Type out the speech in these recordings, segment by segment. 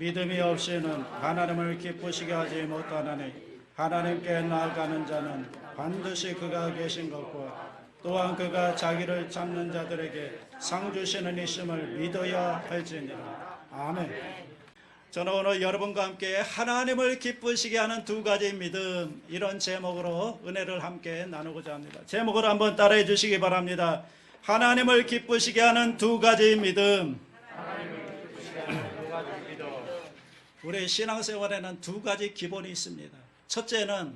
믿음이 없이는 하나님을 기쁘시게 하지 못하나니 하나님께 나아가는 자는 반드시 그가 계신 것과 또한 그가 자기를 찾는 자들에게 상 주시는 이심을 믿어야 할지니라. 아멘. 저는 오늘 여러분과 함께 하나님을 기쁘시게 하는 두 가지 믿음, 이런 제목으로 은혜를 함께 나누고자 합니다. 제목을 한번 따라해 주시기 바랍니다. 하나님을 기쁘시게 하는 두 가지 믿음. 우리 신앙생활에는 두 가지 기본이 있습니다. 첫째는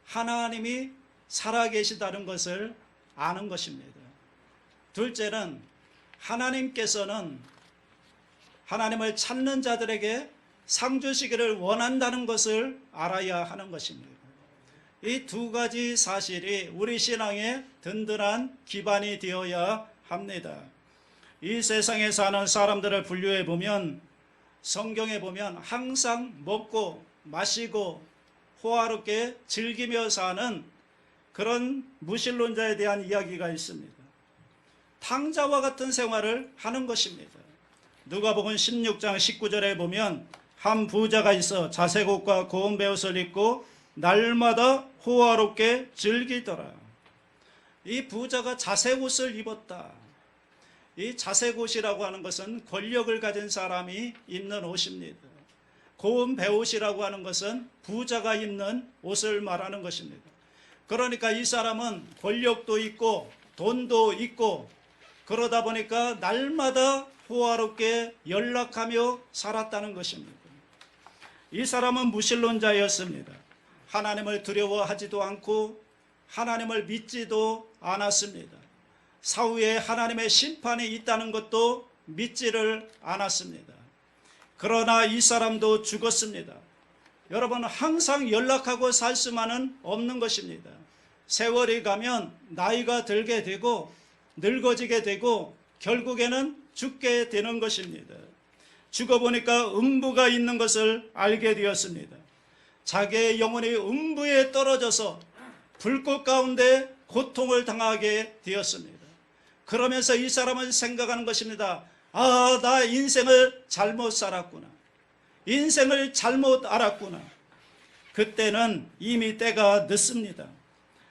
하나님이 살아계시다는 것을 아는 것입니다. 둘째는 하나님께서는 하나님을 찾는 자들에게 상 주시기를 원한다는 것을 알아야 하는 것입니다. 이 두 가지 사실이 우리 신앙의 든든한 기반이 되어야 합니다. 이 세상에 사는 사람들을 분류해 보면, 성경에 보면 항상 먹고 마시고 호화롭게 즐기며 사는 그런 무신론자에 대한 이야기가 있습니다. 탕자와 같은 생활을 하는 것입니다. 누가복음 16장 19절에 보면 한 부자가 있어 자색 옷과 고운 베옷을 입고 날마다 호화롭게 즐기더라. 이 부자가 자색 옷을 입었다. 이 자색 옷이라고 하는 것은 권력을 가진 사람이 입는 옷입니다. 고운 베옷이라고 하는 것은 부자가 입는 옷을 말하는 것입니다. 그러니까 이 사람은 권력도 있고 돈도 있고 그러다 보니까 날마다 호화롭게 연락하며 살았다는 것입니다. 이 사람은 무신론자였습니다. 하나님을 두려워하지도 않고 하나님을 믿지도 않았습니다. 사후에 하나님의 심판이 있다는 것도 믿지를 않았습니다. 그러나 이 사람도 죽었습니다. 여러분, 항상 연락하고 살 수만은 없는 것입니다. 세월이 가면 나이가 들게 되고 늙어지게 되고 결국에는 죽게 되는 것입니다. 죽어보니까 음부가 있는 것을 알게 되었습니다. 자기의 영혼이 음부에 떨어져서 불꽃 가운데 고통을 당하게 되었습니다. 그러면서 이 사람은 생각하는 것입니다. 아, 나 인생을 잘못 살았구나. 인생을 잘못 알았구나. 그때는 이미 때가 늦습니다.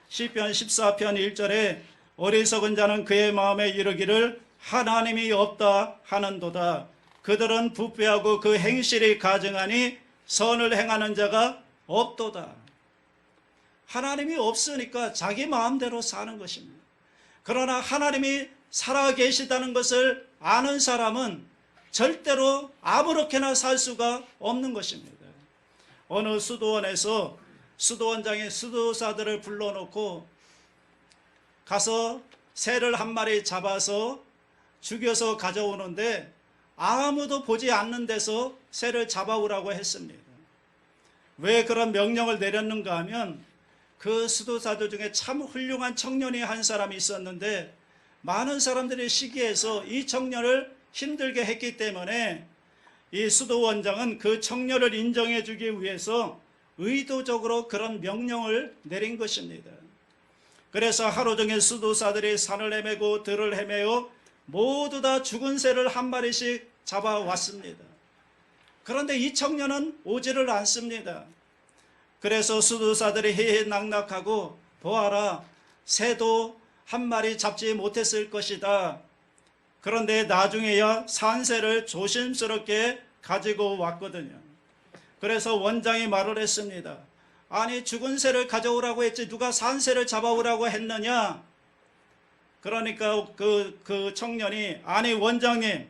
시편 14편 1절에 어리석은 자는 그의 마음에 이르기를 하나님이 없다 하는도다. 그들은 부패하고 그 행실이 가증하니 선을 행하는 자가 없도다. 하나님이 없으니까 자기 마음대로 사는 것입니다. 그러나 하나님이 살아계시다는 것을 아는 사람은 절대로 아무렇게나 살 수가 없는 것입니다. 어느 수도원에서 수도원장이 수도사들을 불러놓고 가서 새를 한 마리 잡아서 죽여서 가져오는데 아무도 보지 않는 데서 새를 잡아오라고 했습니다. 왜 그런 명령을 내렸는가 하면 그 수도사들 중에 참 훌륭한 청년이 한 사람이 있었는데 많은 사람들이 시기해서 이 청년을 힘들게 했기 때문에 이 수도원장은 그 청년을 인정해 주기 위해서 의도적으로 그런 명령을 내린 것입니다. 그래서 하루 종일 수도사들이 산을 헤매고 들을 헤매어 모두 다 죽은 새를 한 마리씩 잡아왔습니다. 그런데 이 청년은 오지를 않습니다. 그래서 수도사들이 해해낙낙하고 보아라, 새도 한 마리 잡지 못했을 것이다. 그런데 나중에야 산새를 조심스럽게 가지고 왔거든요. 그래서 원장이 말을 했습니다. 아니, 죽은 새를 가져오라고 했지 누가 산새를 잡아오라고 했느냐? 그러니까 그 청년이, 아니 원장님,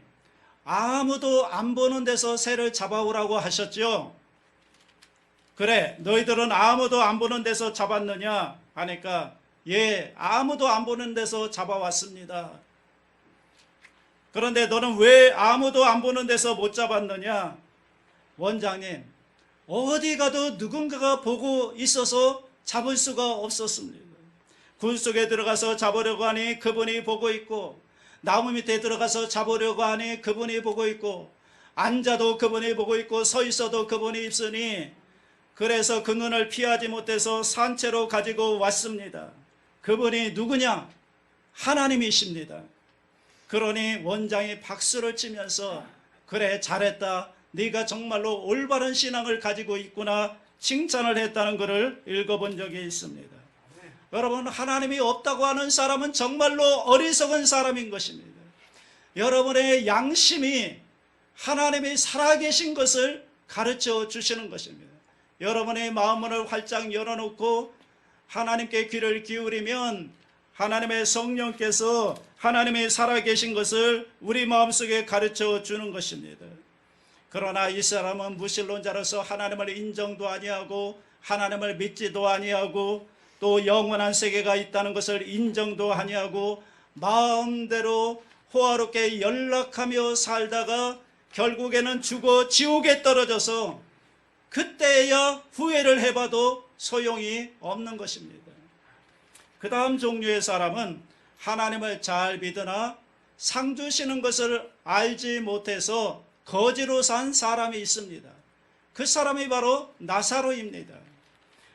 아무도 안 보는 데서 새를 잡아오라고 하셨죠? 그래, 너희들은 아무도 안 보는 데서 잡았느냐? 하니까 예, 아무도 안 보는 데서 잡아왔습니다. 그런데 너는 왜 아무도 안 보는 데서 못 잡았느냐? 원장님, 어디 가도 누군가가 보고 있어서 잡을 수가 없었습니다. 굴 속에 들어가서 잡으려고 하니 그분이 보고 있고, 나무 밑에 들어가서 잡으려고 하니 그분이 보고 있고, 앉아도 그분이 보고 있고 서 있어도 그분이 있으니 그래서 그 눈을 피하지 못해서 산채로 가지고 왔습니다. 그분이 누구냐? 하나님이십니다. 그러니 원장이 박수를 치면서 그래, 잘했다, 네가 정말로 올바른 신앙을 가지고 있구나 칭찬을 했다는 것을 읽어본 적이 있습니다. 여러분, 하나님이 없다고 하는 사람은 정말로 어리석은 사람인 것입니다. 여러분의 양심이 하나님이 살아계신 것을 가르쳐 주시는 것입니다. 여러분의 마음문을 활짝 열어놓고 하나님께 귀를 기울이면 하나님의 성령께서 하나님이 살아계신 것을 우리 마음속에 가르쳐 주는 것입니다. 그러나 이 사람은 무신론자로서 하나님을 인정도 아니하고 하나님을 믿지도 아니하고 또 영원한 세계가 있다는 것을 인정도 아니하고 마음대로 호화롭게 연락하며 살다가 결국에는 죽어 지옥에 떨어져서 그때야 후회를 해봐도 소용이 없는 것입니다. 그 다음 종류의 사람은 하나님을 잘 믿으나 상 주시는 것을 알지 못해서 거지로 산 사람이 있습니다. 그 사람이 바로 나사로입니다.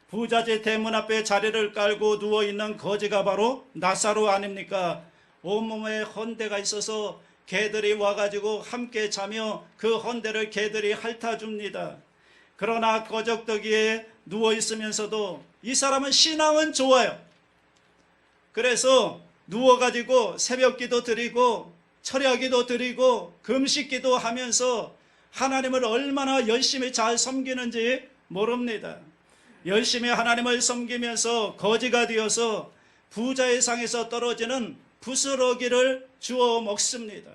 부자재 대문 앞에 자리를 깔고 누워있는 거지가 바로 나사로 아닙니까? 온몸에 헌대가 있어서 개들이 와가지고 함께 자며 그 헌대를 개들이 핥아줍니다. 그러나 거적더기에 누워있으면서도 이 사람은 신앙은 좋아요. 그래서 누워가지고 새벽기도 드리고 철야기도 드리고 금식기도 하면서 하나님을 얼마나 열심히 잘 섬기는지 모릅니다. 열심히 하나님을 섬기면서 거지가 되어서 부자의 상에서 떨어지는 부스러기를 주워 먹습니다.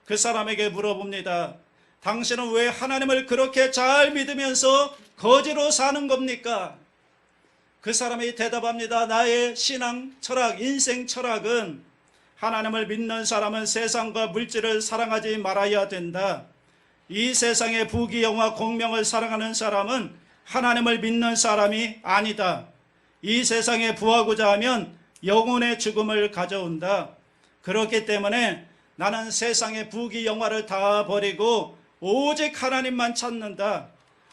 그 사람에게 물어봅니다. 당신은 왜 하나님을 그렇게 잘 믿으면서 거지로 사는 겁니까? 그 사람이 대답합니다. 나의 신앙 철학, 인생 철학은 하나님을 믿는 사람은 세상과 물질을 사랑하지 말아야 된다. 이 세상의 부귀영화 공명을 사랑하는 사람은 하나님을 믿는 사람이 아니다. 이 세상에 부하고자 하면 영혼의 죽음을 가져온다. 그렇기 때문에 나는 세상의 부귀영화를 다 버리고 오직 하나님만 찾는다.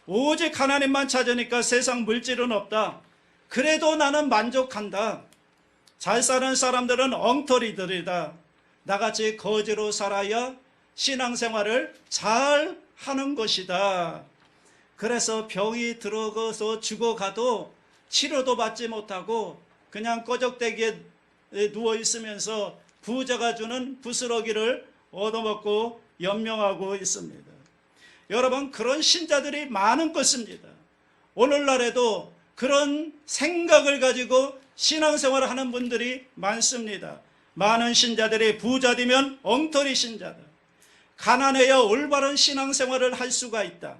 오직 하나님만 찾으니까 세상 물질은 없다. 그래도 나는 만족한다. 잘 사는 사람들은 엉터리들이다. 나같이 거지로 살아야 신앙생활을 잘 하는 것이다. 그래서 병이 들어가서 죽어가도 치료도 받지 못하고 그냥 꺼적대기에 누워 있으면서 부자가 주는 부스러기를 얻어먹고 연명하고 있습니다. 여러분, 그런 신자들이 많은 것입니다. 오늘날에도 그런 생각을 가지고 신앙생활을 하는 분들이 많습니다. 많은 신자들이 부자 되면 엉터리 신자다. 가난해야 올바른 신앙생활을 할 수가 있다.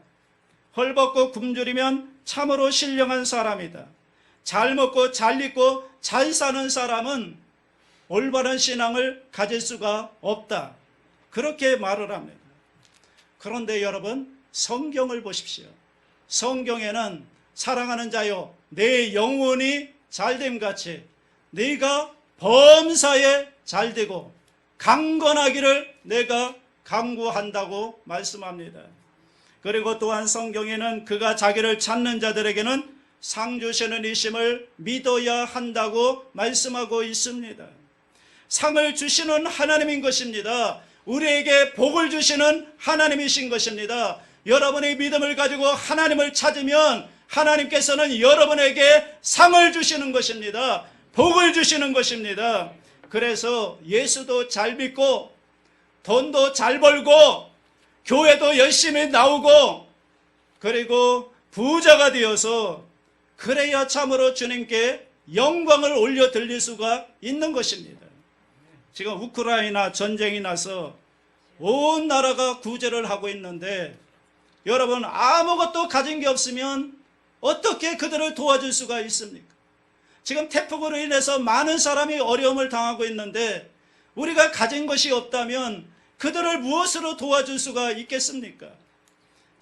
헐벗고 굶주리면 참으로 신령한 사람이다. 잘 먹고 잘 입고 잘 사는 사람은 올바른 신앙을 가질 수가 없다. 그렇게 말을 합니다. 그런데 여러분, 성경을 보십시오. 성경에는 사랑하는 자여 내 영혼이 잘됨같이 네가 범사에 잘되고 강건하기를 내가 간구한다고 말씀합니다. 그리고 또한 성경에는 그가 자기를 찾는 자들에게는 상 주시는 이심을 믿어야 한다고 말씀하고 있습니다. 상을 주시는 하나님인 것입니다. 우리에게 복을 주시는 하나님이신 것입니다. 여러분의 믿음을 가지고 하나님을 찾으면 하나님께서는 여러분에게 상을 주시는 것입니다. 복을 주시는 것입니다. 그래서 예수도 잘 믿고 돈도 잘 벌고 교회도 열심히 나오고 그리고 부자가 되어서 그래야 참으로 주님께 영광을 올려 드릴 수가 있는 것입니다. 지금 우크라이나 전쟁이 나서 온 나라가 구제를 하고 있는데 여러분, 아무것도 가진 게 없으면 어떻게 그들을 도와줄 수가 있습니까? 지금 태풍으로 인해서 많은 사람이 어려움을 당하고 있는데 우리가 가진 것이 없다면 그들을 무엇으로 도와줄 수가 있겠습니까?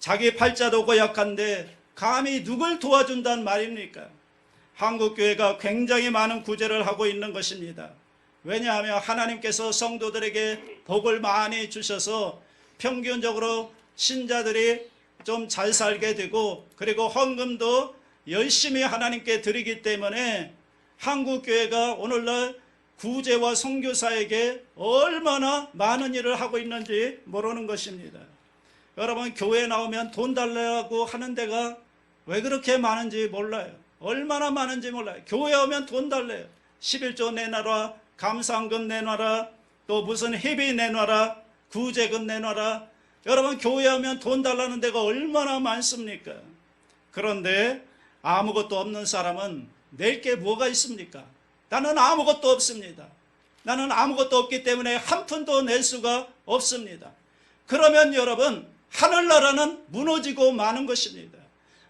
자기 팔자도 고약한데 감히 누굴 도와준단 말입니까? 한국교회가 굉장히 많은 구제를 하고 있는 것입니다. 왜냐하면 하나님께서 성도들에게 복을 많이 주셔서 평균적으로 신자들이 좀 잘 살게 되고 그리고 헌금도 열심히 하나님께 드리기 때문에 한국교회가 오늘날 구제와 선교사에게 얼마나 많은 일을 하고 있는지 모르는 것입니다. 여러분 교회 나오면 돈 달라고 하는 데가 왜 그렇게 많은지 몰라요. 얼마나 많은지 몰라요. 교회 오면 돈 달래요. 11조 내놔라, 감상금 내놔라, 또 무슨 회비 내놔라, 구제금 내놔라. 여러분 교회 오면 돈 달라는 데가 얼마나 많습니까? 그런데 아무것도 없는 사람은 낼 게 뭐가 있습니까? 나는 아무것도 없습니다. 나는 아무것도 없기 때문에 한 푼도 낼 수가 없습니다. 그러면 여러분 하늘나라는 무너지고 마는 것입니다.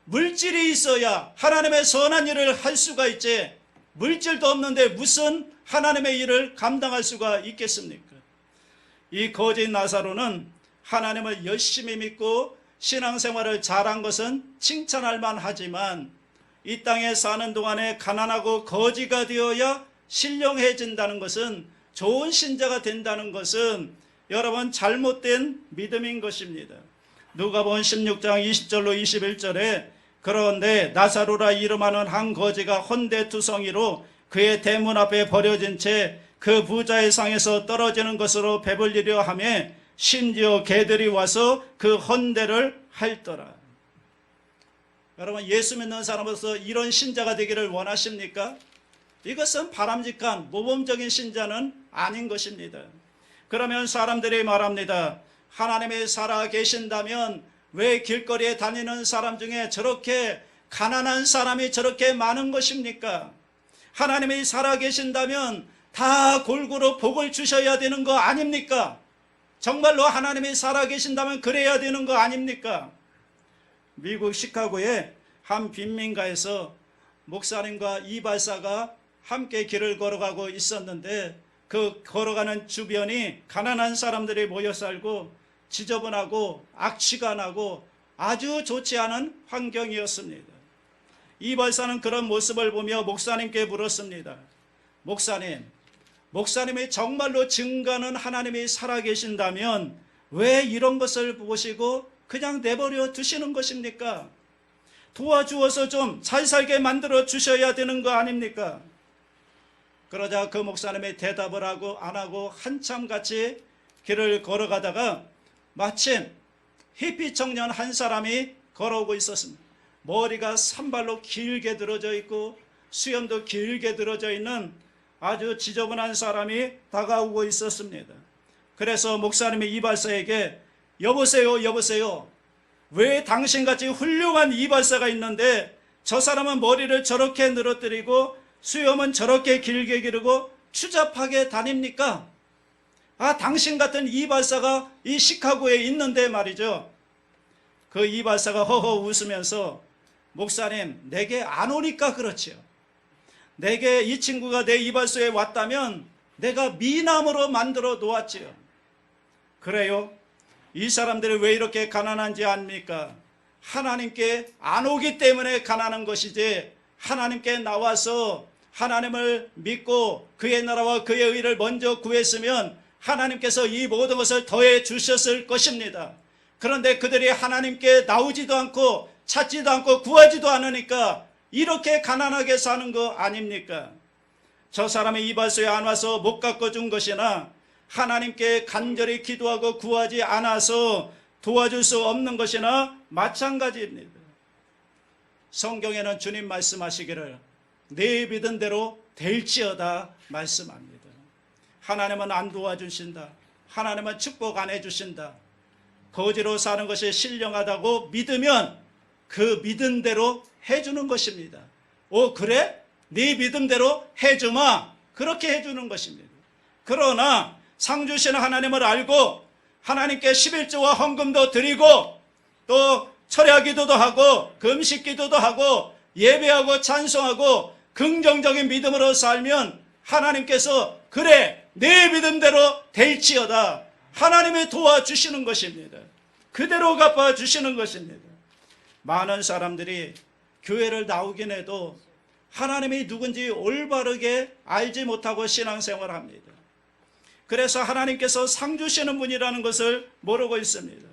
물질이 있어야 하나님의 선한 일을 할 수가 있지, 물질도 없는데 무슨 하나님의 일을 감당할 수가 있겠습니까? 이 거지 나사로는 하나님을 열심히 믿고 신앙생활을 잘한 것은 칭찬할 만하지만 이 땅에 사는 동안에 가난하고 거지가 되어야 신령해진다는 것은, 좋은 신자가 된다는 것은 여러분 잘못된 믿음인 것입니다. 누가복음 16장 20절로 21절에 그런데 나사로라 이름하는 한 거지가 헌데투성이로 그의 대문 앞에 버려진 채 그 부자의 상에서 떨어지는 것으로 배불리려 하며 심지어 개들이 와서 그 헌데를 핥더라. 여러분 예수 믿는 사람으로서 이런 신자가 되기를 원하십니까? 이것은 바람직한 모범적인 신자는 아닌 것입니다. 그러면 사람들이 말합니다. 하나님이 살아 계신다면 왜 길거리에 다니는 사람 중에 저렇게 가난한 사람이 저렇게 많은 것입니까? 하나님이 살아 계신다면 다 골고루 복을 주셔야 되는 거 아닙니까? 정말로 하나님이 살아 계신다면 그래야 되는 거 아닙니까? 미국 시카고의 한 빈민가에서 목사님과 이발사가 함께 길을 걸어가고 있었는데 그 걸어가는 주변이 가난한 사람들이 모여 살고 지저분하고 악취가 나고 아주 좋지 않은 환경이었습니다. 이발사는 그런 모습을 보며 목사님께 물었습니다. 목사님이 정말로 증거하는 하나님이 살아계신다면 왜 이런 것을 보시고 그냥 내버려 두시는 것입니까? 도와주어서 좀 잘 살게 만들어 주셔야 되는 거 아닙니까? 그러자 그 목사님이 대답을 하고 안 하고 한참 같이 길을 걸어가다가 마침 히피 청년 한 사람이 걸어오고 있었습니다. 머리가 산발로 길게 들어져 있고 수염도 길게 들어져 있는 아주 지저분한 사람이 다가오고 있었습니다. 그래서 목사님이 이발사에게 여보세요. 왜 당신같이 훌륭한 이발사가 있는데 저 사람은 머리를 저렇게 늘어뜨리고 수염은 저렇게 길게 기르고 추잡하게 다닙니까? 당신 같은 이발사가 이 시카고에 있는데 말이죠. 그 이발사가 허허 웃으면서 목사님 내게 안 오니까 그렇지요. 내게 이 친구가 내 이발소에 왔다면 내가 미남으로 만들어 놓았지요. 그래요? 이 사람들이 왜 이렇게 가난한지 압니까? 하나님께 안 오기 때문에 가난한 것이지, 하나님께 나와서 하나님을 믿고 그의 나라와 그의 의를 먼저 구했으면 하나님께서 이 모든 것을 더해 주셨을 것입니다. 그런데 그들이 하나님께 나오지도 않고 찾지도 않고 구하지도 않으니까 이렇게 가난하게 사는 거 아닙니까? 저 사람이 이발소에 안 와서 못 깎아준 것이나 하나님께 간절히 기도하고 구하지 않아서 도와줄 수 없는 것이나 마찬가지입니다. 성경에는 주님 말씀하시기를 내 믿은 대로 될지어다 말씀합니다. 하나님은 안 도와주신다. 하나님은 축복 안 해주신다. 거지로 사는 것이 신령하다고 믿으면 그 믿은 대로 해주는 것입니다. 그래? 네 믿음대로 해주마. 그렇게 해주는 것입니다. 그러나 상 주시는 하나님을 알고 하나님께 11조와 헌금도 드리고 또 철야 기도도 하고 금식 기도도 하고 예배하고 찬송하고 긍정적인 믿음으로 살면 하나님께서 그래 내 믿음대로 될지어다. 하나님이 도와주시는 것입니다. 그대로 갚아주시는 것입니다. 많은 사람들이 교회를 나오긴 해도 하나님이 누군지 올바르게 알지 못하고 신앙생활을 합니다. 그래서 하나님께서 상 주시는 분이라는 것을 모르고 있습니다.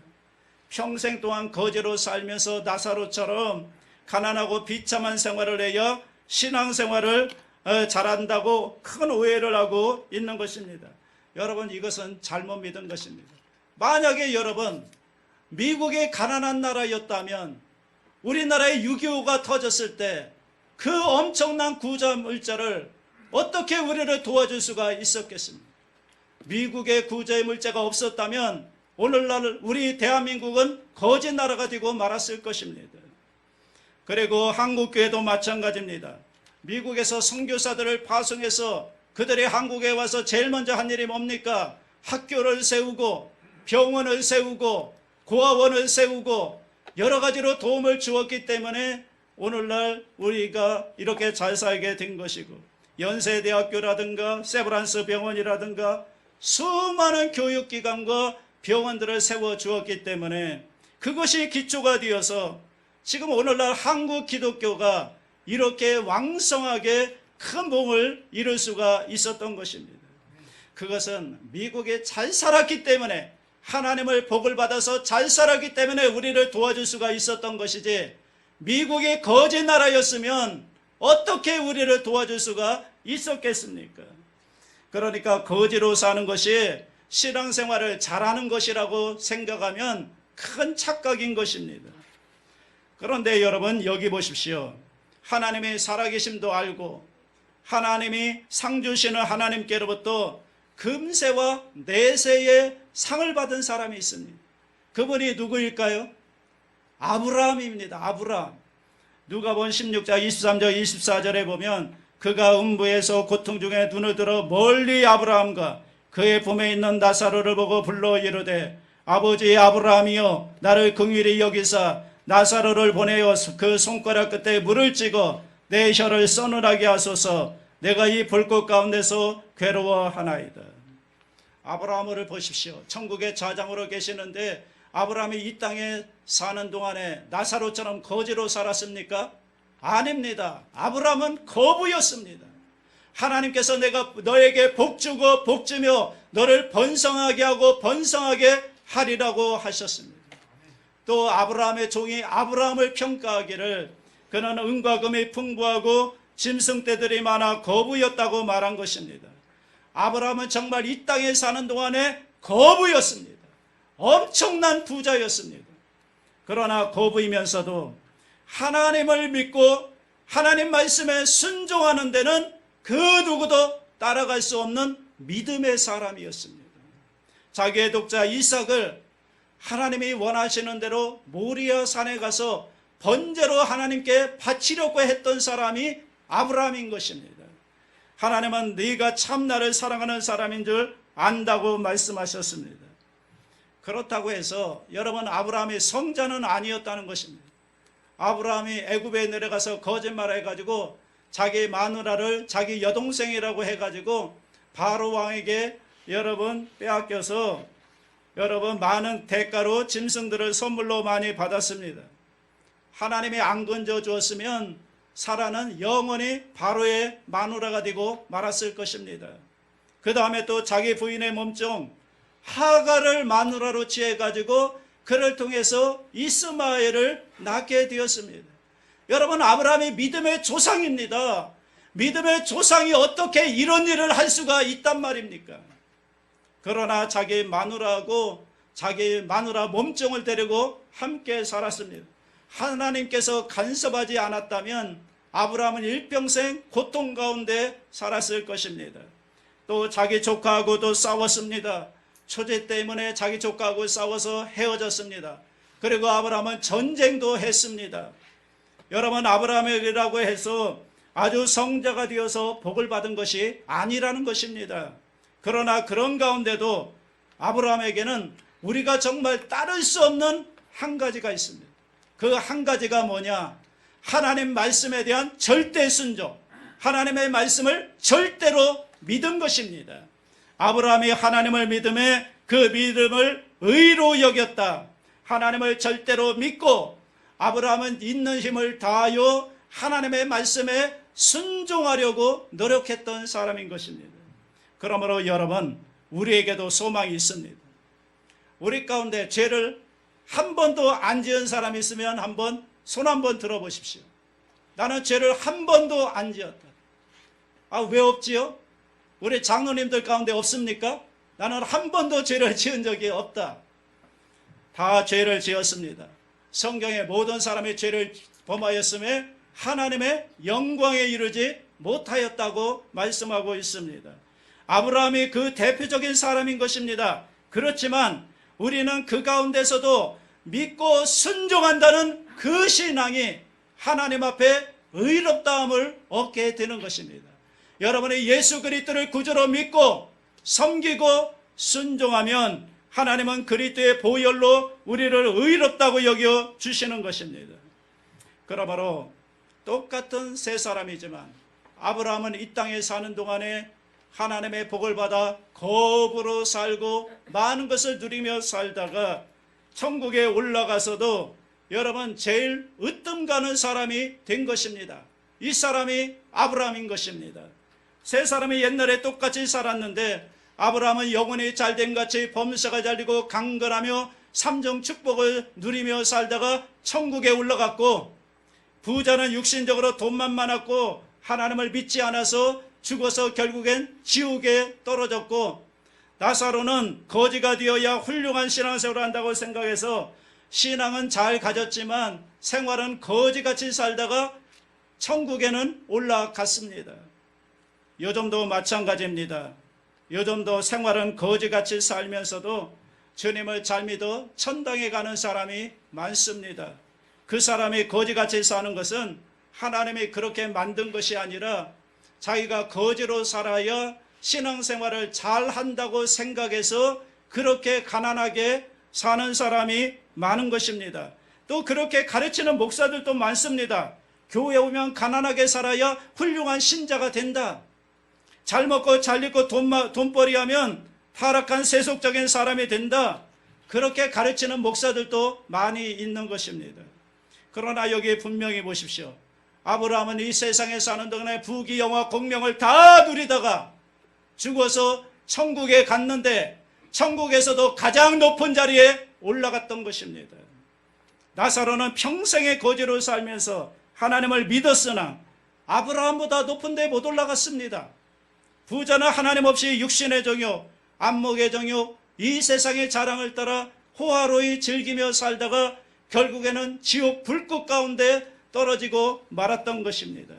평생 동안 거지로 살면서 나사로처럼 가난하고 비참한 생활을 해야 신앙생활을 잘한다고 큰 오해를 하고 있는 것입니다. 여러분 이것은 잘못 믿은 것입니다. 만약에 여러분 미국이 가난한 나라였다면 우리나라에 6.25가 터졌을 때 그 엄청난 구조 물자를 어떻게 우리를 도와줄 수가 있었겠습니까? 미국의 구조의 물자가 없었다면 오늘날 우리 대한민국은 거지 나라가 되고 말았을 것입니다. 그리고 한국교회도 마찬가지입니다. 미국에서 선교사들을 파송해서 그들이 한국에 와서 제일 먼저 한 일이 뭡니까? 학교를 세우고 병원을 세우고 고아원을 세우고 여러 가지로 도움을 주었기 때문에 오늘날 우리가 이렇게 잘 살게 된 것이고, 연세대학교라든가 세브란스 병원이라든가 수많은 교육기관과 병원들을 세워주었기 때문에 그것이 기초가 되어서 지금 오늘날 한국 기독교가 이렇게 왕성하게 큰 몸을 이룰 수가 있었던 것입니다. 그것은 미국이 잘 살았기 때문에, 하나님을 복을 받아서 잘 살았기 때문에 우리를 도와줄 수가 있었던 것이지, 미국이 거지 나라였으면 어떻게 우리를 도와줄 수가 있었겠습니까? 그러니까 거지로 사는 것이 신앙생활을 잘하는 것이라고 생각하면 큰 착각인 것입니다. 그런데 여러분, 여기 보십시오. 하나님의 살아계심도 알고 하나님이 상 주시는 하나님께로부터 금세와 내세의 상을 받은 사람이 있습니다. 그분이 누구일까요? 아브라함입니다. 아브라함. 누가복음 16장 23절 24절에 보면 그가 음부에서 고통 중에 눈을 들어 멀리 아브라함과 그의 품에 있는 나사로를 보고 불러 이르되 아버지 아브라함이여 나를 긍휼히 여기사 나사로를 보내어 그 손가락 끝에 물을 찍어 내 혀를 서늘하게 하소서. 내가 이 불꽃 가운데서 괴로워하나이다. 아브라함을 보십시오. 천국의 좌장으로 계시는데 아브라함이 이 땅에 사는 동안에 나사로처럼 거지로 살았습니까? 아닙니다. 아브라함은 거부였습니다. 하나님께서 내가 너에게 복주고 복주며 너를 번성하게 하고 번성하게 하리라고 하셨습니다. 또 아브라함의 종이 아브라함을 평가하기를 그는 은과 금이 풍부하고 짐승떼들이 많아 거부였다고 말한 것입니다. 아브라함은 정말 이 땅에 사는 동안에 거부였습니다. 엄청난 부자였습니다. 그러나 거부이면서도 하나님을 믿고 하나님 말씀에 순종하는 데는 그 누구도 따라갈 수 없는 믿음의 사람이었습니다. 자기의 독자 이삭을 하나님이 원하시는 대로 모리아 산에 가서 번제로 하나님께 바치려고 했던 사람이 아브라함인 것입니다. 하나님은 네가 참 나를 사랑하는 사람인 줄 안다고 말씀하셨습니다. 그렇다고 해서 여러분, 아브라함이 성자는 아니었다는 것입니다. 아브라함이 애굽에 내려가서 거짓말해가지고 자기 마누라를 자기 여동생이라고 해가지고 바로 왕에게 여러분 빼앗겨서 여러분 많은 대가로 짐승들을 선물로 많이 받았습니다. 하나님이 안 건져 주었으면 사라는 영원히 바로의 마누라가 되고 말았을 것입니다. 그 다음에 또 자기 부인의 몸종 하가를 마누라로 취해가지고 그를 통해서 이스마엘을 낳게 되었습니다. 여러분, 아브라함이 믿음의 조상입니다. 믿음의 조상이 어떻게 이런 일을 할 수가 있단 말입니까? 그러나 자기 마누라하고 자기 마누라 몸종을 데리고 함께 살았습니다. 하나님께서 간섭하지 않았다면 아브라함은 일평생 고통 가운데 살았을 것입니다. 또 자기 조카하고도 싸웠습니다. 초제 때문에 자기 조카하고 싸워서 헤어졌습니다. 그리고 아브라함은 전쟁도 했습니다. 여러분, 아브라함이라고 해서 아주 성자가 되어서 복을 받은 것이 아니라는 것입니다. 그러나 그런 가운데도 아브라함에게는 우리가 정말 따를 수 없는 한 가지가 있습니다. 그 한 가지가 뭐냐? 하나님 말씀에 대한 절대 순종, 하나님의 말씀을 절대로 믿은 것입니다. 아브라함이 하나님을 믿음에 그 믿음을 의로 여겼다. 하나님을 절대로 믿고 아브라함은 있는 힘을 다하여 하나님의 말씀에 순종하려고 노력했던 사람인 것입니다. 그러므로 여러분, 우리에게도 소망이 있습니다. 우리 가운데 죄를 한 번도 안 지은 사람이 있으면 한번 손 한번 들어보십시오. 나는 죄를 한 번도 안 지었다. 아, 왜 없지요? 우리 장로님들 가운데 없습니까? 나는 한 번도 죄를 지은 적이 없다. 다 죄를 지었습니다. 성경의 모든 사람이 죄를 범하였음에 하나님의 영광에 이르지 못하였다고 말씀하고 있습니다. 아브라함이 그 대표적인 사람인 것입니다. 그렇지만 우리는 그 가운데서도 믿고 순종한다는 그 신앙이 하나님 앞에 의롭다함을 얻게 되는 것입니다. 여러분이 예수 그리스도를 구주로 믿고 섬기고 순종하면 하나님은 그리스도의 보혈로 우리를 의롭다고 여겨 주시는 것입니다. 그러므로 똑같은 세 사람이지만 아브라함은 이 땅에 사는 동안에 하나님의 복을 받아 거부로 살고 많은 것을 누리며 살다가 천국에 올라가서도 여러분 제일 으뜸 가는 사람이 된 것입니다. 이 사람이 아브라함인 것입니다. 세 사람이 옛날에 똑같이 살았는데 아브라함은 영혼이 잘됨같이 범사가 잘되고 강건하며 삼정 축복을 누리며 살다가 천국에 올라갔고, 부자는 육신적으로 돈만 많았고 하나님을 믿지 않아서 죽어서 결국엔 지옥에 떨어졌고, 나사로는 거지가 되어야 훌륭한 신앙생활을 한다고 생각해서 신앙은 잘 가졌지만 생활은 거지같이 살다가 천국에는 올라갔습니다. 요즘도 마찬가지입니다. 요즘도 생활은 거지같이 살면서도 주님을 잘 믿어 천당에 가는 사람이 많습니다. 그 사람이 거지같이 사는 것은 하나님이 그렇게 만든 것이 아니라 자기가 거지로 살아야 신앙생활을 잘 한다고 생각해서 그렇게 가난하게 사는 사람이 많은 것입니다. 또 그렇게 가르치는 목사들도 많습니다. 교회 오면 가난하게 살아야 훌륭한 신자가 된다. 잘 먹고 잘 입고 돈벌이하면 타락한 세속적인 사람이 된다. 그렇게 가르치는 목사들도 많이 있는 것입니다. 그러나 여기 분명히 보십시오. 아브라함은 이 세상에 사는 동안에 부귀영화 공명을 다 누리다가 죽어서 천국에 갔는데 천국에서도 가장 높은 자리에 올라갔던 것입니다. 나사로는 평생의 거지로 살면서 하나님을 믿었으나 아브라함보다 높은 데 못 올라갔습니다. 부자는 하나님 없이 육신의 정욕, 안목의 정욕, 이 세상의 자랑을 따라 호화로이 즐기며 살다가 결국에는 지옥 불꽃 가운데 떨어지고 말았던 것입니다.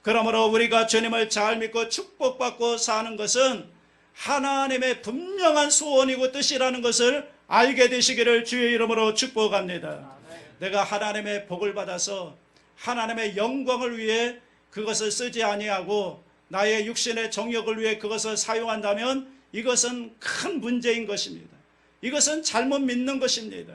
그러므로 우리가 주님을 잘 믿고 축복받고 사는 것은 하나님의 분명한 소원이고 뜻이라는 것을 알게 되시기를 주의 이름으로 축복합니다. 내가 하나님의 복을 받아서 하나님의 영광을 위해 그것을 쓰지 아니하고 나의 육신의 정욕을 위해 그것을 사용한다면 이것은 큰 문제인 것입니다. 이것은 잘못 믿는 것입니다.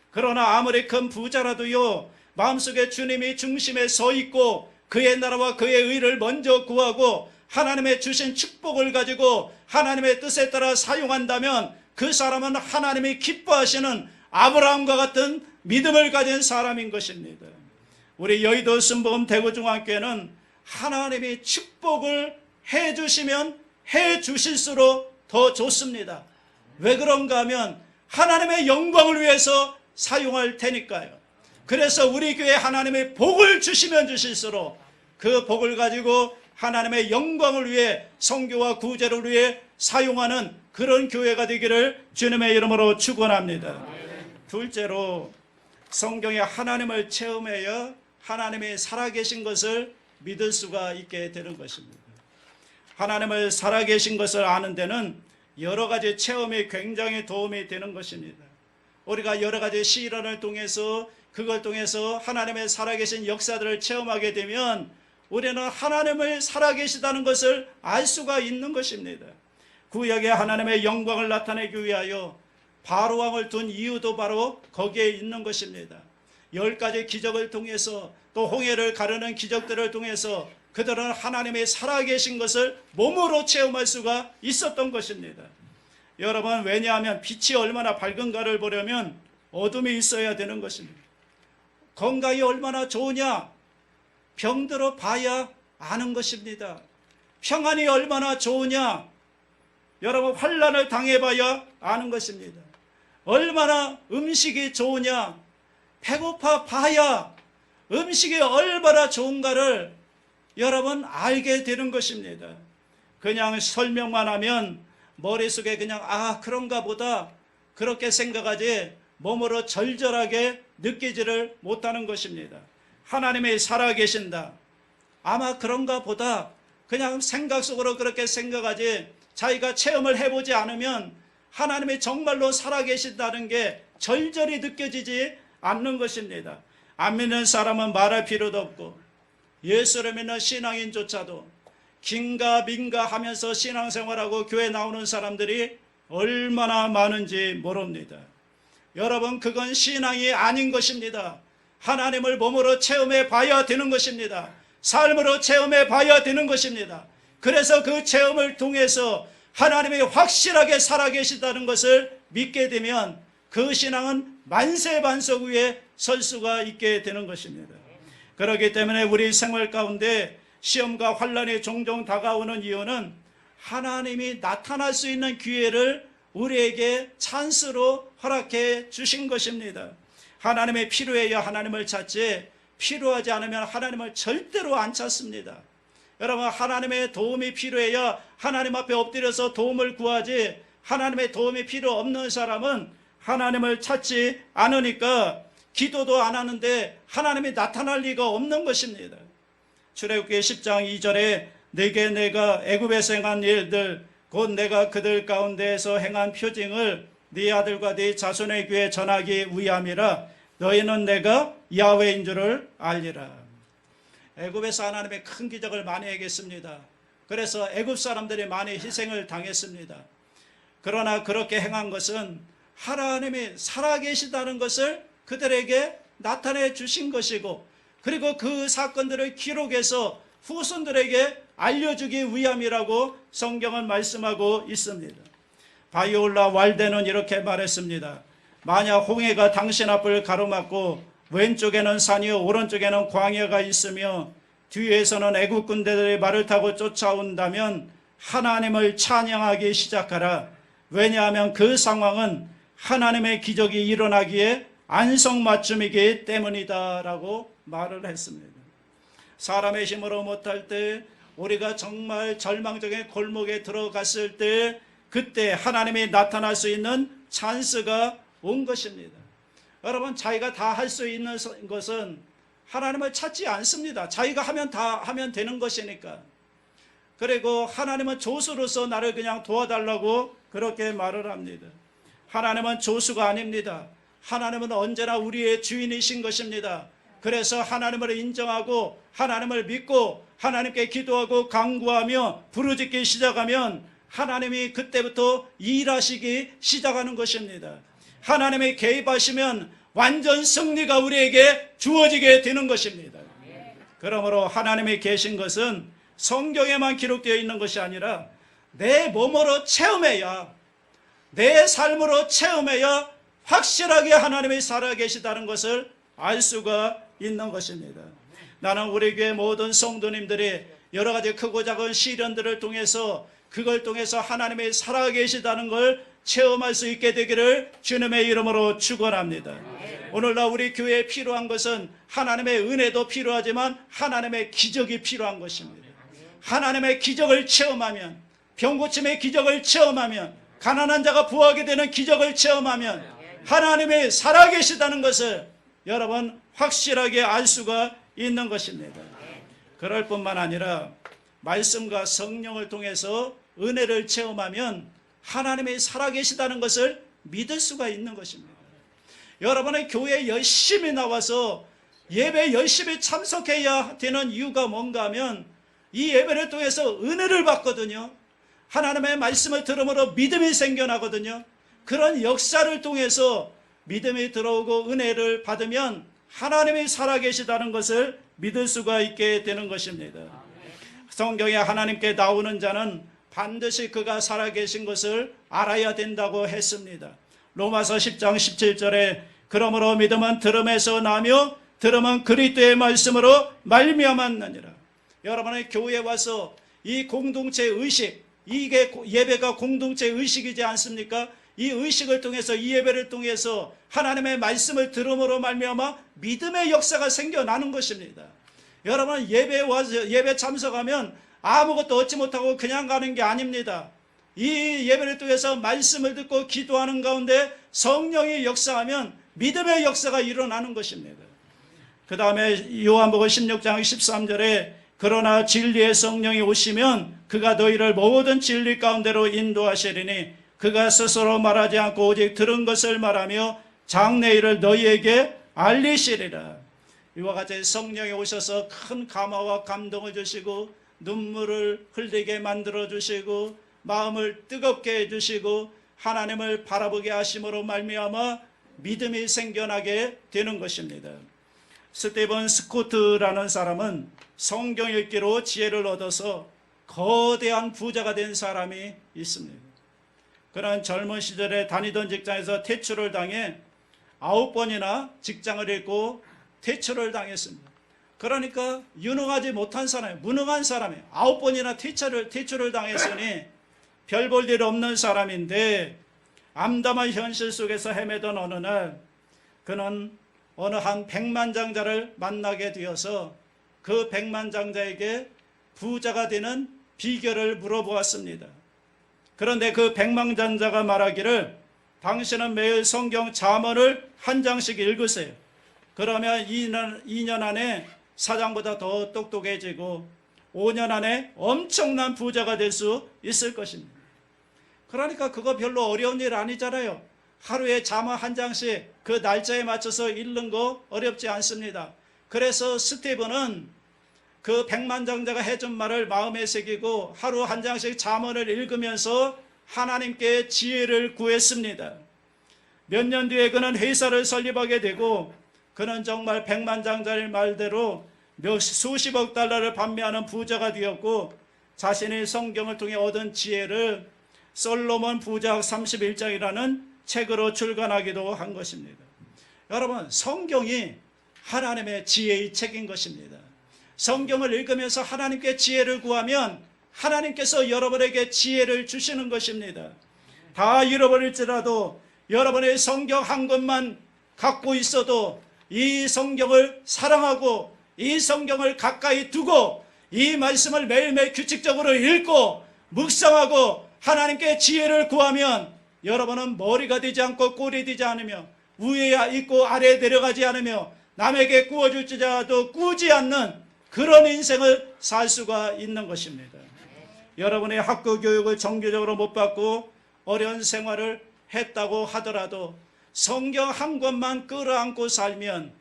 그러나 아무리 큰 부자라도요, 마음속에 주님이 중심에 서 있고 그의 나라와 그의 의를 먼저 구하고 하나님의 주신 축복을 가지고 하나님의 뜻에 따라 사용한다면 그 사람은 하나님이 기뻐하시는 아브라함과 같은 믿음을 가진 사람인 것입니다. 우리 여의도 순복음 대구중앙교회는 하나님이 축복을 해주시면 해주실수록 더 좋습니다. 왜 그런가 하면 하나님의 영광을 위해서 사용할 테니까요. 그래서 우리 교회에 하나님의 복을 주시면 주실수록 그 복을 가지고 하나님의 영광을 위해 선교와 구제를 위해 사용하는 그런 교회가 되기를 주님의 이름으로 축원합니다. 둘째로 성경에 하나님을 체험해야 하나님이 살아계신 것을 믿을 수가 있게 되는 것입니다. 하나님을 살아계신 것을 아는 데는 여러 가지 체험이 굉장히 도움이 되는 것입니다. 우리가 여러 가지 시련을 통해서 그걸 통해서 하나님의 살아계신 역사들을 체험하게 되면 우리는 하나님을 살아계시다는 것을 알 수가 있는 것입니다. 구약에 하나님의 영광을 나타내기 위하여 바로왕을 둔 이유도 바로 거기에 있는 것입니다. 10가지 기적을 통해서 또 홍해를 가르는 기적들을 통해서 그들은 하나님의 살아계신 것을 몸으로 체험할 수가 있었던 것입니다. 여러분, 왜냐하면 빛이 얼마나 밝은가를 보려면 어둠이 있어야 되는 것입니다. 건강이 얼마나 좋으냐, 병들어 봐야 아는 것입니다. 평안이 얼마나 좋으냐, 여러분 환난을 당해봐야 아는 것입니다. 얼마나 음식이 좋으냐, 배고파 봐야 음식이 얼마나 좋은가를 여러분 알게 되는 것입니다. 그냥 설명만 하면 머릿속에 그냥 그런가 보다 그렇게 생각하지 몸으로 절절하게 느끼지를 못하는 것입니다. 하나님이 살아계신다. 아마 그런가 보다 그냥 생각 속으로 그렇게 생각하지 자기가 체험을 해보지 않으면 하나님이 정말로 살아계신다는 게 절절히 느껴지지 않는 것입니다. 안 믿는 사람은 말할 필요도 없고 예수를 믿는 신앙인조차도 긴가 민가 하면서 신앙생활하고 교회 나오는 사람들이 얼마나 많은지 모릅니다. 여러분, 그건 신앙이 아닌 것입니다. 하나님을 몸으로 체험해 봐야 되는 것입니다. 삶으로 체험해 봐야 되는 것입니다. 그래서 그 체험을 통해서 하나님이 확실하게 살아계시다는 것을 믿게 되면 그 신앙은 만세반석 위에 설 수가 있게 되는 것입니다. 그렇기 때문에 우리 생활 가운데 시험과 환난이 종종 다가오는 이유는 하나님이 나타날 수 있는 기회를 우리에게 찬스로 허락해 주신 것입니다. 하나님이 필요해야 하나님을 찾지 필요하지 않으면 하나님을 절대로 안 찾습니다. 여러분, 하나님의 도움이 필요해야 하나님 앞에 엎드려서 도움을 구하지 하나님의 도움이 필요 없는 사람은 하나님을 찾지 않으니까 기도도 안 하는데 하나님이 나타날 리가 없는 것입니다. 출애굽기 10장 2절에 내게 내가 애굽에서 행한 일들 곧 내가 그들 가운데에서 행한 표징을 네 아들과 네 자손의 귀에 전하기 위함이라 너희는 내가 야훼인 줄을 알리라. 애굽에서 하나님의 큰 기적을 많이 행했습니다. 그래서 애굽 사람들이 많이 희생을 당했습니다. 그러나 그렇게 행한 것은 하나님이 살아계시다는 것을 그들에게 나타내 주신 것이고 그리고 그 사건들을 기록해서 후손들에게 알려주기 위함이라고 성경은 말씀하고 있습니다. 바이올라 왈데는 이렇게 말했습니다. 만약 홍해가 당신 앞을 가로막고 왼쪽에는 산이요 오른쪽에는 광야가 있으며 뒤에서는 애국 군대들이 말을 타고 쫓아온다면 하나님을 찬양하기 시작하라. 왜냐하면 그 상황은 하나님의 기적이 일어나기에 안성맞춤이기 때문이다 라고 말을 했습니다. 사람의 힘으로 못할 때 우리가 정말 절망적인 골목에 들어갔을 때 그때 하나님이 나타날 수 있는 찬스가 온 것입니다. 여러분, 자기가 다 할 수 있는 것은 하나님을 찾지 않습니다. 자기가 하면 다 하면 되는 것이니까. 그리고 하나님은 조수로서 나를 그냥 도와달라고 그렇게 말을 합니다. 하나님은 조수가 아닙니다. 하나님은 언제나 우리의 주인이신 것입니다. 그래서 하나님을 인정하고 하나님을 믿고 하나님께 기도하고 간구하며 부르짖기 시작하면 하나님이 그때부터 일하시기 시작하는 것입니다. 하나님이 개입하시면 완전 승리가 우리에게 주어지게 되는 것입니다. 그러므로 하나님이 계신 것은 성경에만 기록되어 있는 것이 아니라 내 몸으로 체험해야, 내 삶으로 체험해야 확실하게 하나님이 살아계시다는 것을 알 수가 있는 것입니다. 나는 우리 교회 모든 성도님들이 여러 가지 크고 작은 시련들을 통해서 그걸 통해서 하나님이 살아계시다는 걸 체험할 수 있게 되기를 주님의 이름으로 축원합니다. 오늘날 우리 교회에 필요한 것은 하나님의 은혜도 필요하지만 하나님의 기적이 필요한 것입니다. 하나님의 기적을 체험하면, 병고침의 기적을 체험하면, 가난한 자가 부하게 되는 기적을 체험하면 하나님이 살아계시다는 것을 여러분 확실하게 알 수가 있는 것입니다. 그럴 뿐만 아니라 말씀과 성령을 통해서 은혜를 체험하면 하나님이 살아계시다는 것을 믿을 수가 있는 것입니다. 여러분의 교회에 열심히 나와서 예배 열심히 참석해야 되는 이유가 뭔가 하면 이 예배를 통해서 은혜를 받거든요. 하나님의 말씀을 들음으로 믿음이 생겨나거든요. 그런 역사를 통해서 믿음이 들어오고 은혜를 받으면 하나님이 살아계시다는 것을 믿을 수가 있게 되는 것입니다. 성경에 하나님께 나오는 자는 반드시 그가 살아계신 것을 알아야 된다고 했습니다. 로마서 10장 17절에 그러므로 믿음은 들음에서 나며 들음은 그리스도의 말씀으로 말미암았느니라. 여러분의 교회에 와서 이 공동체 의식, 이게 예배가 공동체 의식이지 않습니까? 이 의식을 통해서, 이 예배를 통해서 하나님의 말씀을 들음으로 말미암아 믿음의 역사가 생겨나는 것입니다. 여러분, 예배에 와서 예배 참석하면 아무것도 얻지 못하고 그냥 가는 게 아닙니다. 이 예배를 통해서 말씀을 듣고 기도하는 가운데 성령이 역사하면 믿음의 역사가 일어나는 것입니다. 그 다음에 요한복음 16장 13절에 그러나 진리의 성령이 오시면 그가 너희를 모든 진리 가운데로 인도하시리니 그가 스스로 말하지 않고 오직 들은 것을 말하며 장래일을 너희에게 알리시리라. 이와 같이 성령이 오셔서 큰 감화와 감동을 주시고 눈물을 흘리게 만들어 주시고 마음을 뜨겁게 해주시고 하나님을 바라보게 하심으로 말미암아 믿음이 생겨나게 되는 것입니다. 스티븐 스코트라는 사람은 성경 읽기로 지혜를 얻어서 거대한 부자가 된 사람이 있습니다. 그는 젊은 시절에 다니던 직장에서 퇴출을 당해 9번이나 직장을 잃고 퇴출을 당했습니다. 그러니까 유능하지 못한 사람이, 무능한 사람이 9번이나 퇴출을 당했으니 별 볼 일 없는 사람인데 암담한 현실 속에서 헤매던 어느 날 그는 어느 한 백만장자를 만나게 되어서 그 백만장자에게 부자가 되는 비결을 물어보았습니다. 그런데 그 백만장자가 말하기를 당신은 매일 성경 잠언을 한 장씩 읽으세요. 그러면 2년 안에 사장보다 더 똑똑해지고 5년 안에 엄청난 부자가 될 수 있을 것입니다. 그러니까 그거 별로 어려운 일 아니잖아요. 하루에 잠언 한 장씩 그 날짜에 맞춰서 읽는 거 어렵지 않습니다. 그래서 스티븐은 그 백만장자가 해준 말을 마음에 새기고 하루 한 장씩 잠언을 읽으면서 하나님께 지혜를 구했습니다. 몇 년 뒤에 그는 회사를 설립하게 되고 그는 정말 백만장자의 말대로 수십억 달러를 판매하는 부자가 되었고 자신이 성경을 통해 얻은 지혜를 솔로몬 부자학 31장이라는 책으로 출간하기도 한 것입니다. 여러분, 성경이 하나님의 지혜의 책인 것입니다. 성경을 읽으면서 하나님께 지혜를 구하면 하나님께서 여러분에게 지혜를 주시는 것입니다. 다 잃어버릴지라도 여러분의 성경 한 권만 갖고 있어도 이 성경을 사랑하고 이 성경을 가까이 두고 이 말씀을 매일매일 규칙적으로 읽고 묵상하고 하나님께 지혜를 구하면 여러분은 머리가 되지 않고 꼴이 되지 않으며 위에 있고 아래에 내려가지 않으며 남에게 구워줄지라도 꾸지 않는 그런 인생을 살 수가 있는 것입니다. 여러분의 학교 교육을 정규적으로 못 받고 어려운 생활을 했다고 하더라도 성경 한 권만 끌어안고 살면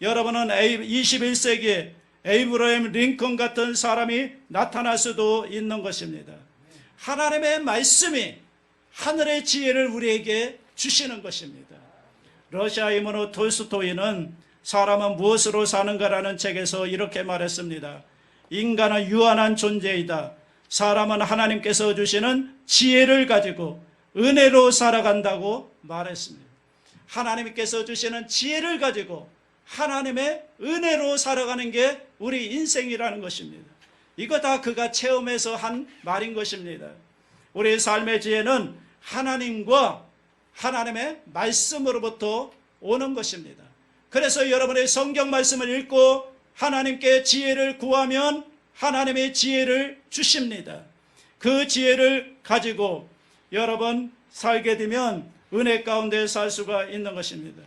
여러분은 21세기에 에이브러햄 링컨 같은 사람이 나타날 수도 있는 것입니다. 하나님의 말씀이 하늘의 지혜를 우리에게 주시는 것입니다. 러시아 인문호 톨스토이는 사람은 무엇으로 사는가라는 책에서 이렇게 말했습니다. 인간은 유한한 존재이다. 사람은 하나님께서 주시는 지혜를 가지고 은혜로 살아간다고 말했습니다. 하나님께서 주시는 지혜를 가지고 하나님의 은혜로 살아가는 게 우리 인생이라는 것입니다. 이거 다 그가 체험해서 한 말인 것입니다. 우리 삶의 지혜는 하나님과 하나님의 말씀으로부터 오는 것입니다. 그래서 여러분의 성경 말씀을 읽고 하나님께 지혜를 구하면 하나님의 지혜를 주십니다. 그 지혜를 가지고 여러분 살게 되면 은혜 가운데 살 수가 있는 것입니다.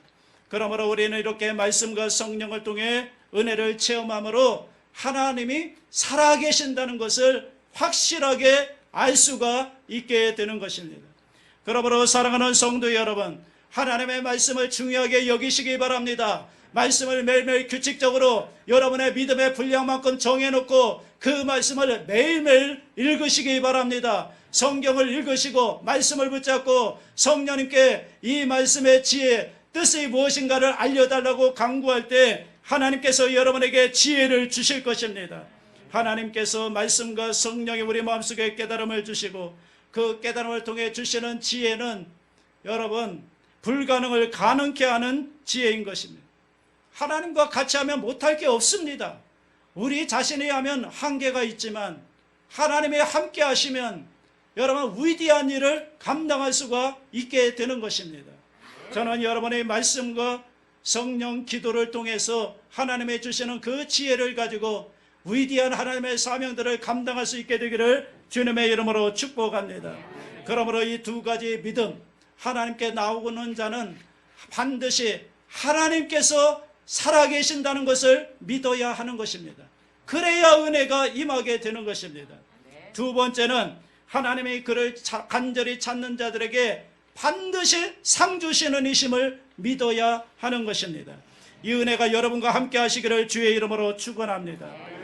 그러므로 우리는 이렇게 말씀과 성령을 통해 은혜를 체험함으로 하나님이 살아계신다는 것을 확실하게 알 수가 있게 되는 것입니다. 그러므로 사랑하는 성도 여러분, 하나님의 말씀을 중요하게 여기시기 바랍니다. 말씀을 매일매일 규칙적으로 여러분의 믿음의 분량만큼 정해놓고 그 말씀을 매일매일 읽으시기 바랍니다. 성경을 읽으시고 말씀을 붙잡고 성령님께 이 말씀의 지혜, 뜻이 무엇인가를 알려달라고 간구할 때 하나님께서 여러분에게 지혜를 주실 것입니다. 하나님께서 말씀과 성령이 우리 마음속에 깨달음을 주시고 그 깨달음을 통해 주시는 지혜는 여러분 불가능을 가능케 하는 지혜인 것입니다. 하나님과 같이 하면 못할 게 없습니다. 우리 자신이 하면 한계가 있지만 하나님이 함께 하시면 여러분 위대한 일을 감당할 수가 있게 되는 것입니다. 저는 여러분의 말씀과 성령 기도를 통해서 하나님의 주시는 그 지혜를 가지고 위대한 하나님의 사명들을 감당할 수 있게 되기를 주님의 이름으로 축복합니다. 그러므로 이 두 가지 믿음, 하나님께 나오는 자는 반드시 하나님께서 살아계신다는 것을 믿어야 하는 것입니다. 그래야 은혜가 임하게 되는 것입니다. 두 번째는 하나님이 그를 간절히 찾는 자들에게 반드시 상 주시는 이심을 믿어야 하는 것입니다. 이 은혜가 여러분과 함께 하시기를 주의 이름으로 축원합니다.